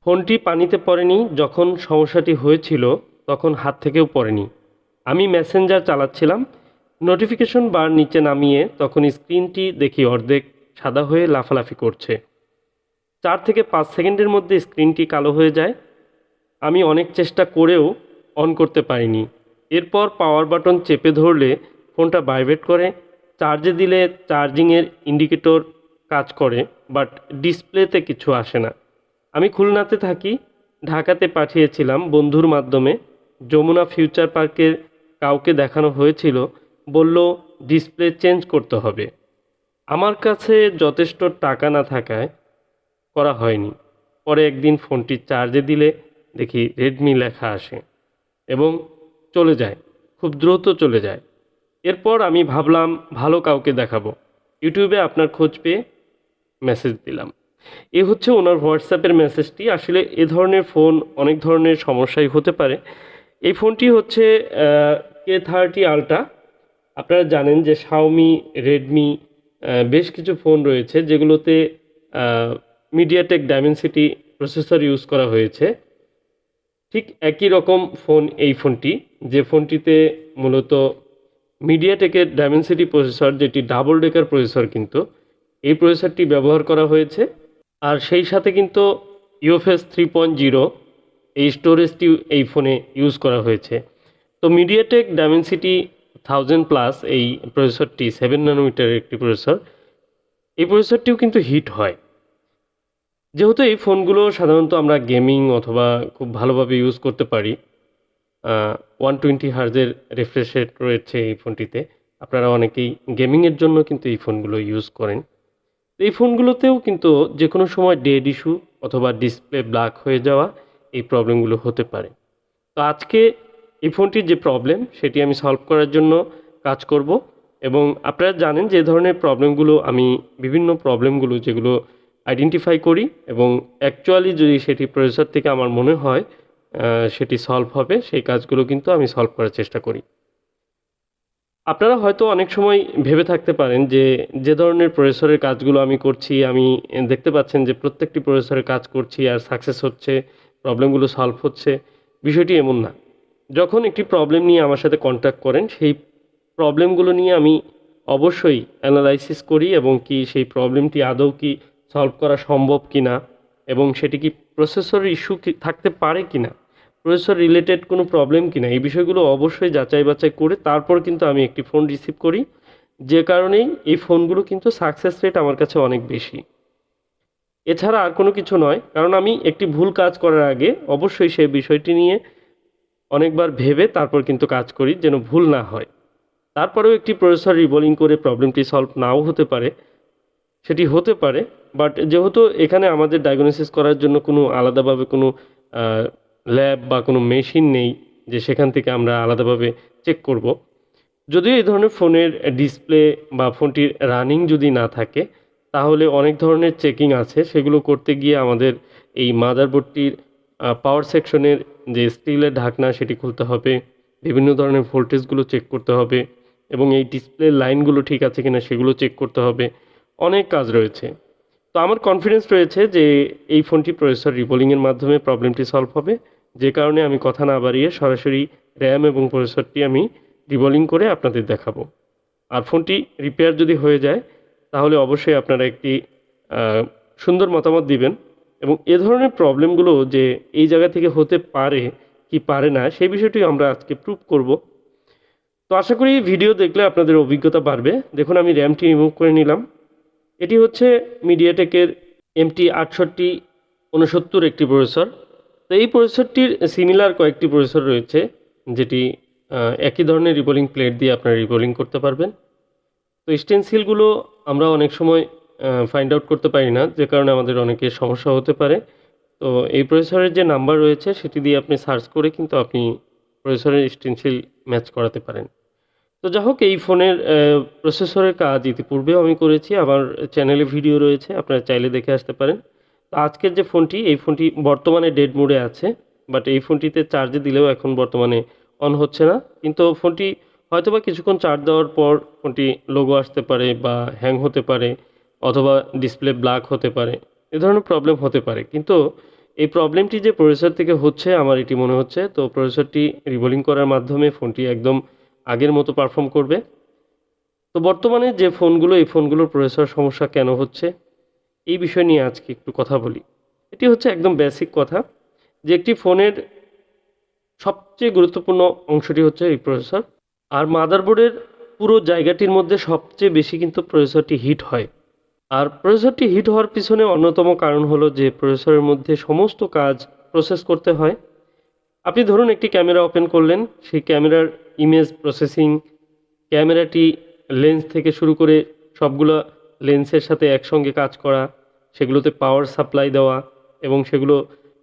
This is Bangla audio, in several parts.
ফোনটি পানিতে পড়েনি, যখন সমস্যাটি হয়েছিল তখন হাত থেকেও পড়েনি। আমি মেসেঞ্জার চালাচ্ছিলাম, নোটিফিকেশন বার নিচে নামিয়ে তখন স্ক্রিনটি দেখি অর্ধেক সাদা হয়ে লাফালাফি করছে। 4 থেকে 5 সেকেন্ডের মধ্যে স্ক্রিনটি কালো হয়ে যায়। আমি অনেক চেষ্টা করেও অন করতে পারিনি। এরপর পাওয়ার বাটন চেপে ধরলে ফোনটা ভাইব্রেট করে। চার্জে দিলে চার্জিংয়ের ইন্ডিকেটর কাজ করে, বাট ডিসপ্লেতে কিছু আসে না। আমি খুলনাতে থাকি, ঢাকাতে পাঠিয়েছিলাম বন্ধুর মাধ্যমে। যমুনা ফিউচার পার্কের কাউকে দেখানো হয়েছিল, বলল ডিসপ্লে চেঞ্জ করতে হবে। আমার কাছে যথেষ্ট টাকা না থাকায় করা হয়নি। পরে একদিন ফোনটি চার্জে দিলে দেখি রেডমি লেখা আসে এবং চলে যায়, খুব দ্রুত চলে যায়। এরপর আমি ভাবলাম ভালো কাউকে দেখাবো। ইউটিউবে আপনার খোঁজ পেয়ে মেসেজ দিলাম। এ হচ্ছে ওনার হোয়াটসঅ্যাপের মেসেজটি। আসলে এ ধরনের ফোন অনেক ধরনের সমস্যাই হতে পারে। এই ফোনটি হচ্ছে K30 আলট্রা। আপনারা জানেন যে শাওমি, রেডমি বেশ কিছু ফোন রয়েছে যেগুলোতে মিডিয়াটেক ডায়মেনসিটি প্রসেসর ইউজ করা হয়েছে। ঠিক একই রকম ফোন এই ফোনটি, যে ফোনটিতে মূলত মিডিয়াটেকের ডায়মেনসিটি প্রসেসর, যেটি ডাবল ডেকার প্রসেসর, কিন্তু এই প্রসেসরটি ব্যবহার করা হয়েছে। আর সেই সাথে কিন্তু ইউএফএস 3.0 এই স্টোরেজটি এই ফোনে ইউজ করা হয়েছে। তো মিডিয়াটেক ডায়মেনসিটি 1000+ এই প্রসেসরটি 7 ন্যানোমিটারের একটি প্রসেসর। এই প্রসেসরটিও কিন্তু হিট হয়। যেহেতু এই ফোনগুলো সাধারণত আমরা গেমিং অথবা খুব ভালোভাবে ইউজ করতে পারি, 120 হার্জের রিফ্রেশ রেট রয়েছে এই ফোনটিতে। আপনারা অনেকেই গেমিংয়ের জন্য কিন্তু এই ফোনগুলো ইউজ করেন। এই ফোনগুলোতেও কিন্তু যে কোনো সময় ডেড ইস্যু অথবা ডিসপ্লে ব্ল্যাক হয়ে যাওয়া, এই প্রবলেমগুলো হতে পারে। তো আজকে এই ফোনটির যে প্রবলেম সেটি আমি সলভ করার জন্য কাজ করব। এবং আপনারা জানেন যে ধরনের প্রবলেমগুলো আমি বিভিন্ন প্রবলেমগুলো যেগুলো আইডেন্টিফাই করি এবং অ্যাকচুয়ালি যদি সেটি প্রসেসর থেকে আমার মনে হয় সেটি সলভ হবে, সেই কাজগুলো কিন্তু আমি সলভ করার চেষ্টা করি। আপনারা হয়তো অনেক সময় ভেবে থাকতে পারেন যে যে ধরনের প্রসেসরের কাজগুলো আমি করছি, আমি দেখতে পাচ্ছেন যে প্রত্যেকটি প্রসেসরের কাজ করছি আর সাকসেস হচ্ছে, প্রবলেমগুলো সলভ হচ্ছে। বিষয়টি এমন না। যখন একটি প্রবলেম নিয়ে আমার সাথে কন্ট্যাক্ট করেন, সেই প্রবলেমগুলো নিয়ে আমি অবশ্যই অ্যানালাইসিস করি এবং কি সেই প্রবলেমটি আদৌ কি সলভ করা সম্ভব কিনা এবং সেটি কি প্রসেসরের ইস্যু থাকতে পারে কিনা, প্রসেসর রিলেটেড কোনো প্রবলেম কিনা, এই বিষয়গুলো অবশ্যই যাচাই বাছাই করে তারপর কিন্তু আমি একটি ফোন রিসিভ করি। যে কারণেই এই ফোনগুলো কিন্তু সাকসেস রেট আমার কাছে অনেক বেশি। এছাড়া আর কোনো কিছু নয়, কারণ আমি একটি ভুল কাজ করার আগে অবশ্যই সেই বিষয়টি নিয়ে অনেকবার ভেবে তারপর কিন্তু কাজ করি, যেন ভুল না হয়। তারপরেও একটি প্রসেসর রিবোলিং করে প্রবলেমটি সলভ নাও হতে পারে, সেটি হতে পারে। বাট যেহেতু এখানে আমাদের ডায়াগনোসিস করার জন্য কোনো আলাদাভাবে কোনো ল্যাব বা কোনো মেশিন নেই যে সেখান থেকে আমরা আলাদাভাবে চেক করব। যদিও এই ধরনের ফোনের ডিসপ্লে বা ফোনটির রানিং যদি না থাকে, তাহলে অনেক ধরনের চেকিং আছে, সেগুলো করতে গিয়ে আমাদের এই মাদারবোর্ডটির পাওয়ার সেকশনের যে স্টিলের ঢাকনা সেটি খুলতে হবে, বিভিন্ন ধরনের ভোল্টেজগুলো চেক করতে হবে এবং এই ডিসপ্লের লাইনগুলো ঠিক আছে কিনা সেগুলো চেক করতে হবে। অনেক কাজ রয়েছে। তো আমার কনফিডেন্স রয়েছে যে এই ফোনটি প্রসেসর রিবোলিংয়ের মাধ্যমে প্রবলেমটি সলভ হবে। যে কারণে আমি কথা না বাড়িয়ে সরাসরি র্যাম এবং প্রসেসরটি আমি রিবোলিং করে আপনাদের দেখাবো। আর ফোনটি রিপেয়ার যদি হয়ে যায় তাহলে অবশ্যই আপনারা একটি সুন্দর মতামত দিবেন এবং এ ধরনের প্রবলেমগুলো যে এই জায়গা থেকে হতে পারে কি পারে না সেই বিষয়টি আমরা আজকে প্রুভ করব। তো আশা করি ভিডিও দেখলে আপনাদের অভিজ্ঞতা বাড়বে। দেখুন আমি র্যামটি রিমুভ করে নিলাম। এটি হচ্ছে মিডিয়াটেকের MT6869 একটি প্রসেসর। তো এই প্রসেসরটির সিমিলার কয়েকটি প্রসেসর রয়েছে যেটি একই ধরনের রিবোলিং প্লেট দিয়ে আপনারা রিবোলিং করতে পারবেন। তো স্টেনসিলগুলো আমরা অনেক সময় ফাইন্ড আউট করতে পারি না, যে কারণে আমাদের অনেকের সমস্যা হতে পারে। তো এই প্রসেসরের যে নাম্বার রয়েছে সেটি দিয়ে আপনি সার্চ করে কিন্তু আপনি প্রসেসরের স্টেনসিল ম্যাচ করাতে পারেন। তো যা হোক, এই ফোনের প্রসেসরের কাজ ইতিপূর্বেও আমি করেছি, আমার চ্যানেলে ভিডিও রয়েছে, আপনারা চাইলে দেখে আসতে পারেন। তো আজকের যে ফোনটি, এই ফোনটি বর্তমানে ডেড মোডে আছে, বাট এই ফোনটিতে চার্জে দিলেও এখন বর্তমানে অন হচ্ছে না। কিন্তু ফোনটি হয়তোবা কিছুক্ষণ চার্জ দেওয়ার পর ফোনটি লোগো আসতে পারে বা হ্যাং হতে পারে অথবা ডিসপ্লে ব্ল্যাক হতে পারে, এ ধরনের প্রবলেম হতে পারে। কিন্তু এই প্রবলেমটি যে প্রসেসর থেকে হচ্ছে আমার এটি মনে হচ্ছে। তো প্রসেসরটি রিবোলিং করার মাধ্যমে ফোনটি একদম আগের মতো পারফর্ম করবে। তো বর্তমানে যে ফোনগুলো, এই ফোনগুলোর প্রসেসর সমস্যা কেন হচ্ছে, এই বিষয় নিয়ে আজকে একটু কথা বলি। এটি হচ্ছে একদম বেসিক কথা যে একটি ফোনের সবচেয়ে গুরুত্বপূর্ণ অংশটি হচ্ছে এই প্রসেসর। আর মাদারবোর্ডের পুরো জায়গাটির মধ্যে সবচেয়ে বেশি কিন্তু প্রসেসরটি হিট হয়। আর প্রসেসরটি হিট হওয়ার পিছনে অন্যতম কারণ হলো যে প্রসেসরের মধ্যে সমস্ত কাজ প্রসেস করতে হয়। আপনি ধরুন একটি ক্যামেরা ওপেন করলেন, সেই ক্যামেরার ইমেজ প্রসেসিং, ক্যামেরাটি লেন্স থেকে শুরু করে সবগুলো লেন্সের সাথে একসঙ্গে কাজ করা, সেগুলোতে পাওয়ার সাপ্লাই দেওয়া এবং সেগুলো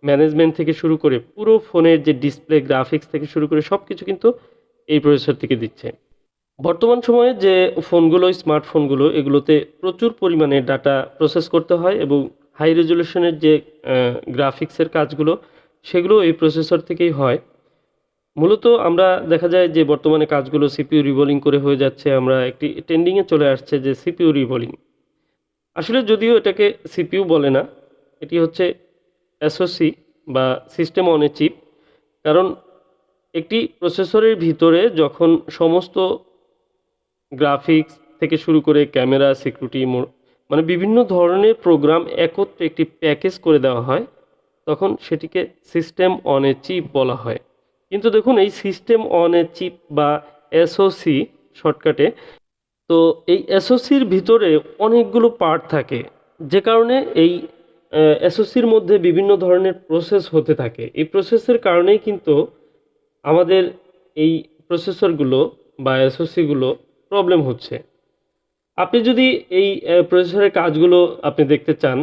ম্যানেজমেন্ট থেকে শুরু করে পুরো ফোনের যে ডিসপ্লে, গ্রাফিক্স থেকে শুরু করে সব কিছু কিন্তু এই প্রসেসর থেকে দিচ্ছে। বর্তমান সময়ে যে ফোনগুলো, স্মার্টফোনগুলো, এগুলোতে প্রচুর পরিমাণে ডাটা প্রসেস করতে হয় এবং হাই রেজলিউশনের যে গ্রাফিক্সের কাজগুলো, সেগুলো এই প্রসেসর থেকেই হয়। মূলত আমরা দেখা যায় যে বর্তমানে কাজগুলো সিপিইউ রিবোলিং করে হয়ে যাচ্ছে। আমরা একটি ট্রেন্ডিংয়ে চলে আসছে যে সিপিইউ রিবোলিং। আসলে যদিও এটাকে সিপিইউ বলে না, এটি হচ্ছে এসওসি বা সিস্টেম অন এ চিপ। কারণ একটি প্রসেসরের ভিতরে যখন সমস্ত গ্রাফিক্স থেকে শুরু করে ক্যামেরা, সিকিউরিটি মানে বিভিন্ন ধরনের প্রোগ্রাম একত্রে একটি প্যাকেজ করে দেওয়া হয়, তখন সেটিকে সিস্টেম অন এ চিপ বলা হয়। কিন্তু দেখুন এই সিস্টেম অন এ চিপ বা এসওসি শর্টকাটে, তো এই এসওসির ভিতরে অনেকগুলো পার্ট থাকে, যে কারণে এই এসওসির মধ্যে বিভিন্ন ধরনের প্রসেস হতে থাকে। এই প্রসেসের কারণেই কিন্তু আমাদের এই প্রসেসরগুলো বা এসওসিগুলো প্রবলেম হচ্ছে। আপনি যদি এই প্রসেসরের কাজগুলো আপনি দেখতে চান,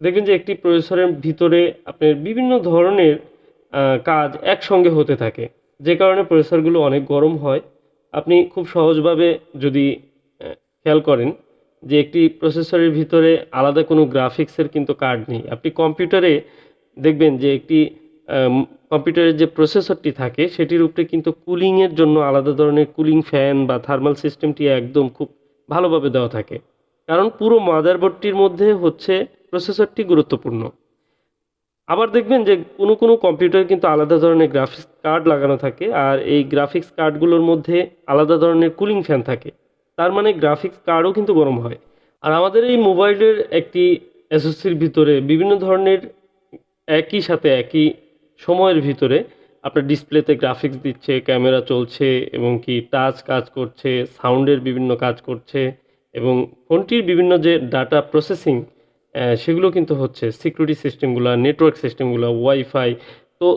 দেখবেন যে একটি প্রসেসরের ভিতরে আপনার বিভিন্ন ধরনের কাজ একসঙ্গে হতে থাকে, যে কারণে প্রসেসরগুলো অনেক গরম হয়। আপনি খুব সহজভাবে যদি খেয়াল করেন যে একটি প্রসেসরের ভিতরে আলাদা কোনো গ্রাফিক্সের কিন্তু কার্ড নেই। আপনি কম্পিউটারে দেখবেন যে একটি আম কম্পিউটারের যে প্রসেসরটি থাকে সেটির উপরে কিন্তু কুলিংয়ের জন্য আলাদা ধরনের কুলিং ফ্যান বা থার্মাল সিস্টেমটি একদম খুব ভালোভাবে দেওয়া থাকে। কারণ পুরো মাদারবোর্ডটির মধ্যে হচ্ছে প্রসেসরটি গুরুত্বপূর্ণ। আবার দেখবেন যে কোনো কম্পিউটারে কিন্তু আলাদা ধরনের গ্রাফিক্স কার্ড লাগানো থাকে, আর এই গ্রাফিক্স কার্ডগুলোর মধ্যে আলাদা ধরনের কুলিং ফ্যান থাকে। তার মানে গ্রাফিক্স কার্ডও কিন্তু গরম হয়। আর আমাদের এই মোবাইলের একটি এসওসির ভিতরে বিভিন্ন ধরনের একই সাথে একই সময়ের ভিতরে আপনার ডিসপ্লেতে গ্রাফিক্স দিচ্ছে, ক্যামেরা চলছে এবং কি টাচ কাজ করছে, সাউন্ডের বিভিন্ন কাজ করছে এবং ফোনটির বিভিন্ন যে ডাটা প্রসেসিং সেগুলো কিন্তু হচ্ছে, সিকিউরিটি সিস্টেমগুলো, নেটওয়ার্ক সিস্টেমগুলো, ওয়াইফাই। তো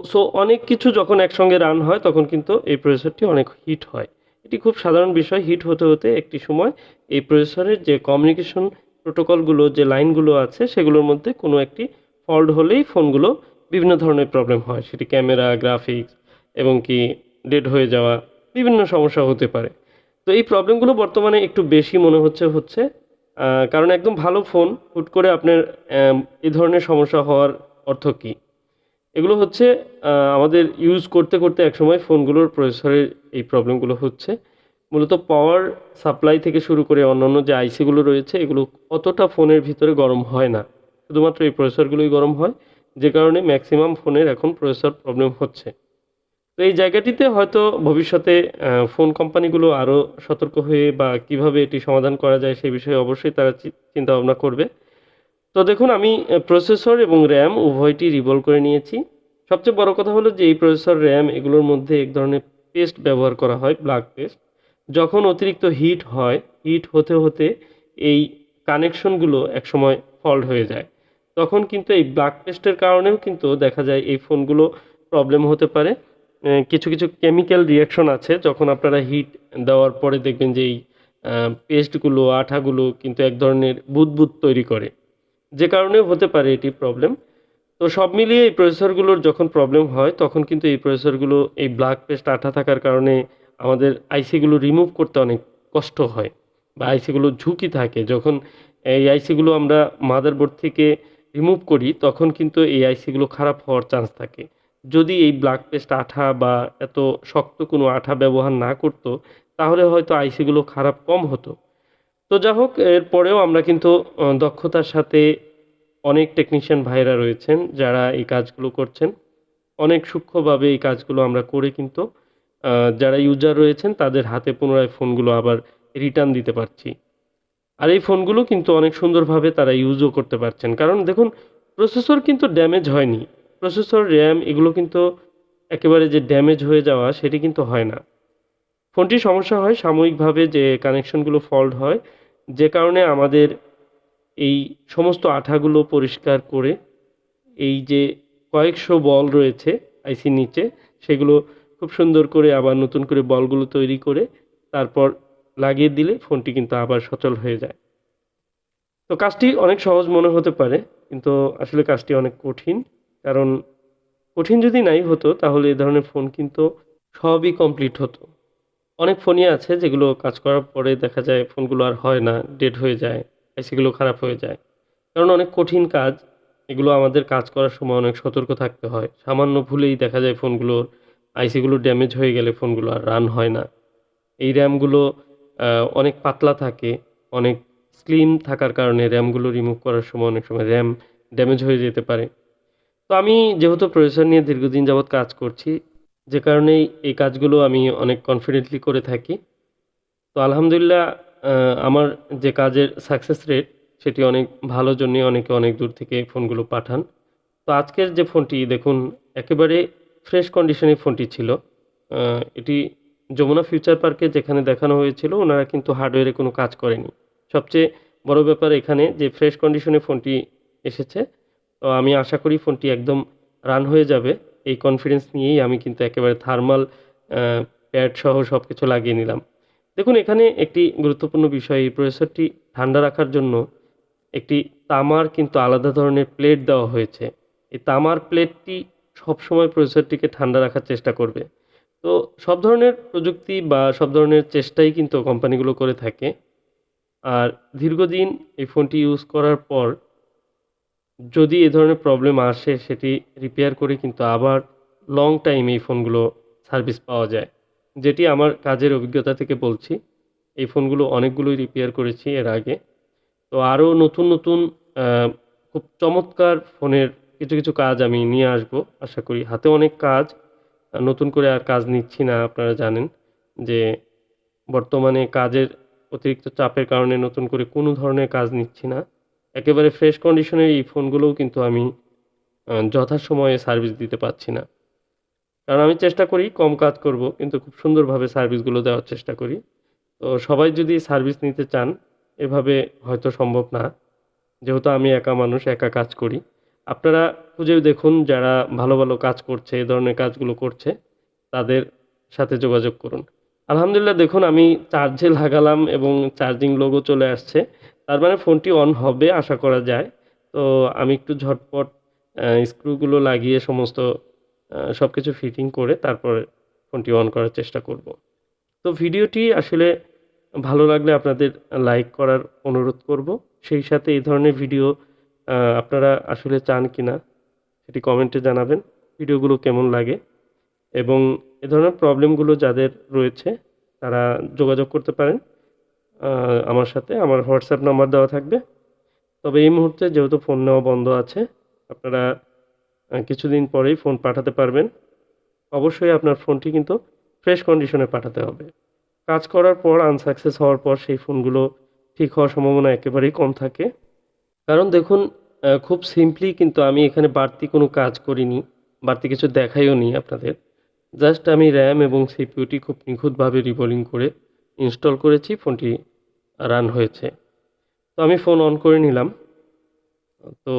অনেক কিছু যখন একসঙ্গে রান হয় তখন কিন্তু এই প্রসেসরটি অনেক হিট হয়। এটি খুব সাধারণ বিষয়। হিট হতে হতে একটি সময় এই প্রসেসরের যে কমিউনিকেশন প্রোটোকলগুলো, যে লাইনগুলো আছে সেগুলোর মধ্যে কোনো একটি ফল্ট হলেই ফোনগুলো বিভিন্ন ধরনের প্রবলেম হয়। সেটি ক্যামেরা, গ্রাফিক্স এবং কি ডেড হয়ে যাওয়া, বিভিন্ন সমস্যা হতে পারে। তো এই প্রবলেমগুলো বর্তমানে একটু বেশি মনে হচ্ছে। কারণ একদম ভালো ফোন হুট করে আপনার এই ধরনের সমস্যা হওয়ার অর্থ কী? এগুলো হচ্ছে আমাদের ইউজ করতে করতে একসময় ফোনগুলোর প্রসেসরের এই প্রবলেমগুলো হচ্ছে। মূলত পাওয়ার সাপ্লাই থেকে শুরু করে অন্যান্য যে আইসিগুলো রয়েছে এগুলো অতটা ফোনের ভিতরে গরম হয় না। শুধুমাত্র এই প্রসেসরগুলোই গরম হয়, যে কারণে ম্যাক্সিমাম ফোনের এখন প্রসেসর প্রবলেম হচ্ছে। তো এই জায়গাটিতে হয়তো ভবিষ্যতে ফোন কোম্পানিগুলো আরও সতর্ক হয়ে বা কিভাবে এটি সমাধান করা যায় সেই বিষয়ে অবশ্যই তারা চিন্তাভাবনা করবে। তো দেখুন আমি প্রসেসর এবং র্যাম উভয়টি রিভলভ করে নিয়েছি। সবচেয়ে বড় কথা হলো যে এই প্রসেসর, র্যাম এগুলোর মধ্যে এক ধরনের পেস্ট ব্যবহার করা হয়, ব্ল্যাক পেস্ট। যখন অতিরিক্ত হিট হয়, হিট হতে হতে এই কানেকশনগুলো একসময় ফল্ট হয়ে যায়। তখন কিন্তু এই ব্ল্যাক পেস্টের কারণেও কিন্তু দেখা যায় এই ফোনগুলো প্রবলেম হতে পারে। কিছু কেমিক্যাল রিঅ্যাকশন আছে, যখন আপনারা হিট দেওয়ার পরে দেখবেন যে এই পেস্টগুলো, আঠাগুলো কিন্তু এক ধরনের বুদবুদ তৈরি করে, যে কারণে হতে পারে এটি প্রবলেম। তো সব মিলিয়ে এই প্রসেসরগুলোর যখন প্রবলেম হয় তখন কিন্তু এই প্রসেসরগুলো এই ব্ল্যাক পেস্ট আঠা থাকার কারণে আমাদের আইসিগুলো রিমুভ করতে অনেক কষ্ট হয় বা আইসিগুলো ঝুঁকি থাকে। যখন এই আইসিগুলো আমরা মাদারবোর্ড থেকে রিমুভ করি তখন কিন্তু এই আইসিগুলো খারাপ হওয়ার চান্স থাকে। যদি এই ব্ল্যাক পেস্ট আঠা বা এত শক্ত কোনো আঠা ব্যবহার না করতো তাহলে হয়তো আইসিগুলো খারাপ কম হতো। তো যা হোক, এরপরেও আমরা কিন্তু দক্ষতার সাথে অনেক টেকনিশিয়ান ভাইরা রয়েছেন যারা এই কাজগুলো করছেন। অনেক সূক্ষ্মভাবে এই কাজগুলো আমরা করে কিন্তু যারা ইউজার রয়েছেন তাদের হাতে পুনরায় ফোনগুলো আবার রিটার্ন দিতে পারছি। আর এই ফোনগুলো কিন্তু অনেক সুন্দরভাবে তারা ইউজও করতে পারছেন। কারণ দেখুন প্রসেসর কিন্তু ড্যামেজ হয়নি। প্রসেসর, RAM এগুলো কিন্তু একেবারে যে ড্যামেজ হয়ে যাওয়া সেটি কিন্তু হয় না। ফোনটির সমস্যা হয় সাময়িকভাবে যে কানেকশনগুলো ফল্ট হয়, যে কারণে আমাদের এই সমস্ত আঠাগুলো পরিষ্কার করে এই যে কয়েকশো বল রয়েছে আইসির নিচে, সেগুলো খুব সুন্দর করে আবার নতুন করে বলগুলো তৈরি করে তারপর লাগিয়ে দিলে ফোনটি কিন্তু আবার সচল হয়ে যায়। তো কাজটি অনেক সহজ মনে হতে পারে, কিন্তু আসলে কাজটি অনেক কঠিন। কারণ কঠিন যদি নাই হতো তাহলে এ ধরনের ফোন কিন্তু সবই কমপ্লিট হতো। অনেক ফোনই আছে যেগুলো কাজ করার পরে দেখা যায় ফোনগুলো আর হয় না, ডেড হয়ে যায়, আইসিগুলো খারাপ হয়ে যায়। কারণ অনেক কঠিন কাজ, এগুলো আমাদের কাজ করার সময় অনেক সতর্ক থাকতে হয়। সামান্য ভুলেই দেখা যায় ফোনগুলোর আইসিগুলো ড্যামেজ হয়ে গেলে ফোনগুলো আর রান হয় না। এই র্যামগুলো অনেক পাতলা থাকে, অনেক স্লিম থাকার কারণে র্যামগুলো রিমুভ করার সময় অনেক সময় র্যাম ড্যামেজ হয়ে যেতে পারে। তো আমি যেহেতু প্রসেসর নিয়ে দীর্ঘদিন যাবৎ কাজ করছি, যে কারণেই এই কাজগুলো আমি অনেক কনফিডেন্টলি করে থাকি। তো আলহামদুলিল্লাহ আমার যে কাজের সাকসেস রেট সেটি অনেক ভালো জন্যই অনেকে অনেক দূর থেকে ফোনগুলো পাঠান। তো আজকের যে ফোনটি দেখুন একেবারে ফ্রেশ কন্ডিশনে ফোনটি ছিল। এটি যমুনা ফিউচার পার্কে যেখানে দেখানো হয়েছিল ওনারা কিন্তু হার্ডওয়্যারে কোনো কাজ করেনি। সবচেয়ে বড় ব্যাপার এখানে যে ফ্রেশ কন্ডিশনে ফোনটি এসেছে। তো আমি আশা করি ফোনটি একদম রান হয়ে যাবে। এই কনফিডেন্স নিয়েই আমি কিন্তু একেবারে থার্মাল আ প্যাড সহ সবকিছু লাগিয়ে নিলাম। দেখুন এখানে একটি গুরুত্বপূর্ণ বিষয়, এই প্রসেসরটি ঠান্ডা রাখার জন্য একটি তামার কিন্তু আলাদা ধরনের প্লেট দেওয়া হয়েছে। এই তামার প্লেটটি সবসময় প্রসেসরটিকে ঠান্ডা রাখার চেষ্টা করবে। তো সব ধরনের প্রযুক্তি বা সব ধরনের চেষ্টাই কিন্তু কোম্পানিগুলো করে থাকে। আর দীর্ঘদিন এই ফোনটি ইউজ করার পর যদি এ ধরনের প্রবলেম আসে সেটি রিপেয়ার করে কিন্তু আবার লং টাইম এই ফোনগুলো সার্ভিস পাওয়া যায়। যেটি আমার কাজের অভিজ্ঞতা থেকে বলছি। এই ফোনগুলো অনেকগুলোই রিপেয়ার করেছি এর আগে। তো আরও নতুন, নতুন আ খুব চমৎকার ফোনের কিছু কাজ আমি নিয়ে আসবো আশা করি। হাতে অনেক কাজ, নতুন করে আর কাজ নিচ্ছি না। আপনারা জানেন যে বর্তমানে কাজের অতিরিক্ত চাপের কারণে নতুন করে কোনো ধরনের কাজ নিচ্ছি না। একেবারে ফ্রেশ কন্ডিশনের এই ফোনগুলোও কিন্তু আমি যথাসময়ে সার্ভিস দিতে পারছি না। কারণ আমি চেষ্টা করি কম কাজ করব, কিন্তু খুব সুন্দরভাবে সার্ভিসগুলো দেওয়ার চেষ্টা করি। তো সবাই যদি সার্ভিস নিতে চান, এভাবে হয়তো সম্ভব না। যেহেতু আমি একা মানুষ, একা কাজ করি। আপনারা খুঁজেও দেখুন যারা ভালো কাজ করছে, এ ধরনের কাজগুলো করছে, তাদের সাথে যোগাযোগ করুন। আলহামদুলিল্লাহ দেখুন আমি চার্জে লাগালাম এবং চার্জিং লোগো চলে আসছে। তার মানে ফোনটি অন হবে আশা করা যায়। তো আমি একটু ঝটপট স্ক্রুগুলো লাগিয়ে সমস্ত সবকিছু ফিটিং করে তারপরে ফোনটি অন করার চেষ্টা করব। তো ভিডিওটি আসলে ভালো লাগলে আপনাদের লাইক করার অনুরোধ করব। সেই সাথে এই ধরনের ভিডিও আপনারা আসলে চান কিনা সেটি কমেন্টে জানাবেন। ভিডিওগুলো কেমন লাগে এবং এ ধরনের প্রবলেমগুলো যাদের রয়েছে তারা যোগাযোগ করতে পারেন আ আমার সাথে। আমার হোয়াটসঅ্যাপ নাম্বার দেওয়া থাকবে। তবে এই মুহূর্তে যেহেতু ফোন নেওয়া বন্ধ আছে, আপনারা কিছুদিন পরেই ফোন পাঠাতে পারবেন। অবশ্যই আপনার ফোনটি কিন্তু ফ্রেশ কন্ডিশনে পাঠাতে হবে। কাজ করার পর আনসাকসেস হওয়ার পর সেই ফোনগুলো ঠিক হওয়ার সম্ভাবনা একেবারেই কম থাকে। কারণ দেখুন খুব সিম্পলি কিন্তু আমি এখানে বাড়তি কোনো কাজ করিনি। বাড়তি কিছু দেখাইওনি আপনাদের। জাস্ট আমি RAM এবং সিপিইউটি খুব নিখুঁতভাবে রিবোলিং করে ইনস্টল করেছি, ফোনটি রান হয়েছে। তো আমি ফোন অন করে নিলাম। তো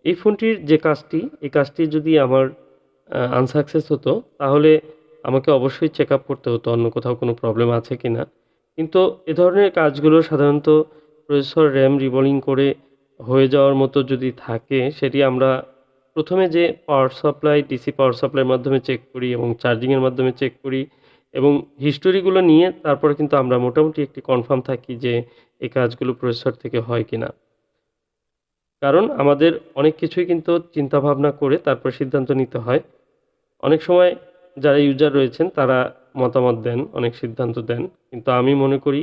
এই ফোনটির যে কাজটি, এই কাজটি যদি আমার আনসাকসেস হতো তাহলে আমাকে অবশ্যই চেকআপ করতে হতো অন্য কোথাও কোনো প্রবলেম আছে কিনা। কিন্তু এ ধরনের কাজগুলো সাধারণত প্রসেসর RAM রিবোলিং করে হয়ে যাওয়ার মতো যদি থাকে সেটি আমরা ১ম এ যে পাওয়ার সাপ্লাই, ডিসি পাওয়ার সাপ্লাইয়ের মাধ্যমে চেক করি এবং চার্জিংয়ের মাধ্যমে চেক করি এবং হিস্টোরিগুলো নিয়ে তারপরে কিন্তু আমরা মোটামুটি একটি কনফার্ম থাকি যে এই কাজগুলো প্রসেসর থেকে হয় কিনা। কারণ আমাদের অনেক কিছুই কিন্তু চিন্তাভাবনা করে তারপর সিদ্ধান্ত নিতে হয়। অনেক সময় যারা ইউজার রয়েছেন তারা মতামত দেন, অনেক সিদ্ধান্ত দেন। কিন্তু আমি মনে করি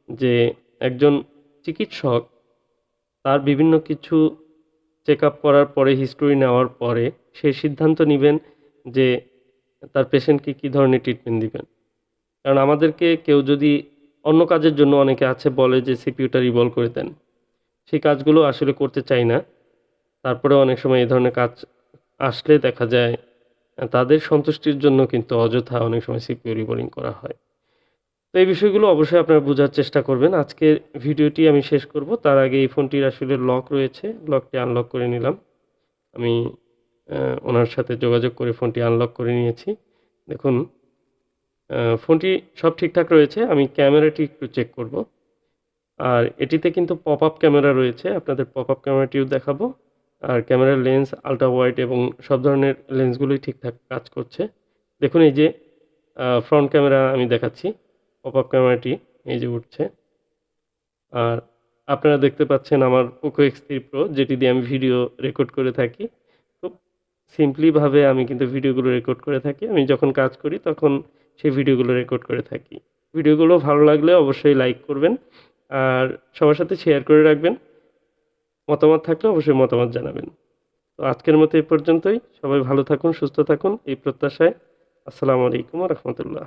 যে একজন চিকিৎসক তার বিভিন্ন কিছু চেক আপ করার পরে হিস্টোরি নেওয়ার পরে সেই সিদ্ধান্ত নেবেন যে তার পেশেন্টকে কী ধরনের ট্রিটমেন্ট দিবেন। কারণ আমাদেরকে কেউ যদি অন্য কাজের জন্য অনেকে আছে বলে যে সিপিইউটা রিভলভ করে দেন। সেই কাজগুলো আসলে করতে চাই না। তারপরেও অনেক সময় এই ধরনের কাজ আসলে দেখা যায় তাদের সন্তুষ্টির জন্য কিন্তু অযথা অনেক সময় সিপিইউ রিবোলিং করা হয়। তো এই বিষয়গুলো অবশ্যই আপনারা বোঝার চেষ্টা করবেন। আজকের ভিডিওটি আমি শেষ করব। তার আগে এই ফোনটির আসলে লক রয়েছে। লকটি আনলক করে নিলাম। আমি ওনার সাথে যোগাযোগ করে ফোনটি আনলক করে নিয়েছি। দেখুন ফোনটি সব ঠিকঠাক রয়েছে। আমি ক্যামেরাটি একটু চেক করব। আর এটিতে কিন্তু পপআপ ক্যামেরা রয়েছে। আপনাদের পপআপ ক্যামেরাটিও দেখাবো। আর ক্যামেরার লেন্স আল্ট্রা ওয়াইড এবং সব ধরনের লেন্সগুলোই ঠিকঠাক কাজ করছে। দেখুন এই যে ফ্রন্ট ক্যামেরা আমি দেখাচ্ছি। পপআপ ক্যামেরাটি এই যে উঠছে। আর আপনারা দেখতে পাচ্ছেন আমার পোকো X3 Pro যেটি দিয়ে আমি ভিডিও রেকর্ড করে থাকি। খুব সিম্পলিভাবে আমি কিন্তু ভিডিওগুলো রেকর্ড করে থাকি। আমি যখন কাজ করি তখন সেই ভিডিওগুলো রেকর্ড করে থাকি। ভিডিওগুলো ভালো লাগলে অবশ্যই লাইক করবেন। আর সবার সাথে শেয়ার করে রাখবেন। মতামত থাকলে অবশ্যই মতামত জানাবেন। তো আজকের মতো এই পর্যন্তই। সবাই ভালো থাকুন, সুস্থ থাকুন এই প্রত্যাশায়। আসসালামু আলাইকুম ওয়া রাহমাতুল্লাহ।